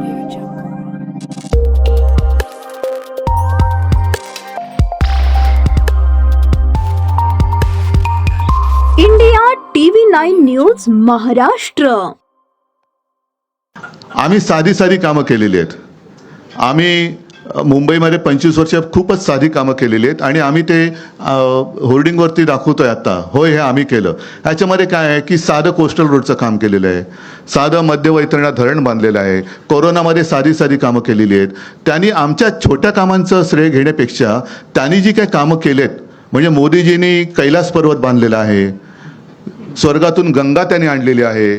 Audio Jungle. India TV9 news Maharashtra. आम्ही साधी साधी कामं केलेली आहेत. आम्ही मुंबईमध्ये 25 वर्ष खूपच साधी कामं केलेली आहेत आणि आम्ही ते होर्डिंगवरती दाखवतोय आता. होय, हे आम्ही केलं. ह्याच्यामध्ये काय आहे की साधं कोस्टल रोडचं काम केलेलं आहे, साधं मध्य वैतरणा धरण बांधलेलं आहे, कोरोनामध्ये साधी साधी कामं केलेली आहेत. त्यांनी आमच्या छोट्या कामांचं श्रेय घेण्यापेक्षा त्यांनी जी काही कामं केलेत, म्हणजे मोदीजींनी कैलास पर्वत बांधलेला आहे, स्वर्गातून गंगा त्यांनी आणलेली आहे,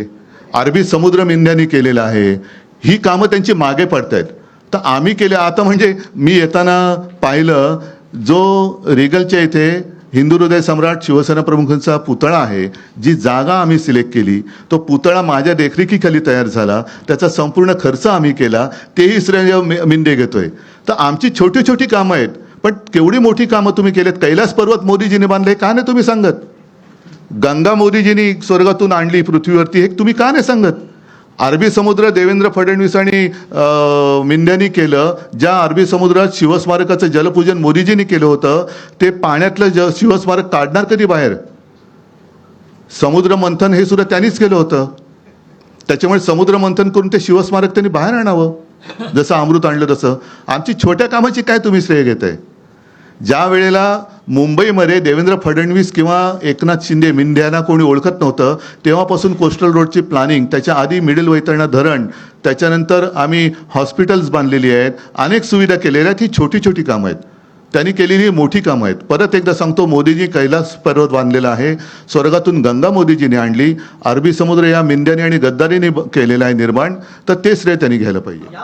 अरबी समुद्र मिंद्यांनी केलेलं आहे, ही कामं त्यांची मागे पडत आहेत. तर आम्ही केले. आता म्हणजे मी येताना पाहिलं, जो रिगलच्या इथे हिंदू हृदय सम्राट शिवसेना प्रमुखांचा पुतळा आहे, जी जागा आम्ही सिलेक्ट केली, तो पुतळा माझ्या देखरेखीखाली तयार झाला, त्याचा संपूर्ण खर्च आम्ही केला, तेही श्रेय मिंदे घेतोय. तर आमची छोटी छोटी कामं आहेत, पण केवढी मोठी कामं तुम्ही केलेत. कैलास पर्वत मोदीजींनी बांधले, का नाही तुम्ही सांगत? गंगा मोदीजींनी स्वर्गातून आणली पृथ्वीवरती, हे तुम्ही का नाही सांगत? अरबी समुद्र देवेंद्र फडणवीस आणि मिंद्यांनी केलं. ज्या अरबी समुद्रात शिवस्मारकाचं जलपूजन मोदीजींनी केलं होतं, ते पाण्यातलं शिवस्मारक काढणार कधी बाहेर? समुद्र मंथन हे सुद्धा त्यांनीच केलं होतं. त्याच्यामुळे समुद्र मंथन करून ते शिवस्मारक त्यांनी बाहेर आणावं, जसं अमृत आणलं तसं. आमची छोट्या कामाची काय तुम्ही श्रेय घेताय? ज्या वेळेला मुंबईमध्ये देवेंद्र फडणवीस किंवा एकनाथ शिंदे मिंद्यांना कोणी ओळखत नव्हतं, तेव्हापासून कोस्टल रोडची प्लॅनिंग, त्याच्या आधी मिडल वैतरणा धरण, त्याच्यानंतर आम्ही हॉस्पिटल्स बांधलेली आहेत, अनेक सुविधा केलेल्या आहेत. ही छोटी छोटी कामं आहेत, त्यांनी केलेली मोठी कामं आहेत. परत एकदा सांगतो, मोदीजी कैलास पर्वत बांधलेला आहे, स्वर्गातून गंगा मोदीजीने आणली, अरबी समुद्र या मिंद्याने आणि गद्दारीने केलेला आहे निर्माण, तर ते श्रेय त्यांनी घ्यायला पाहिजे.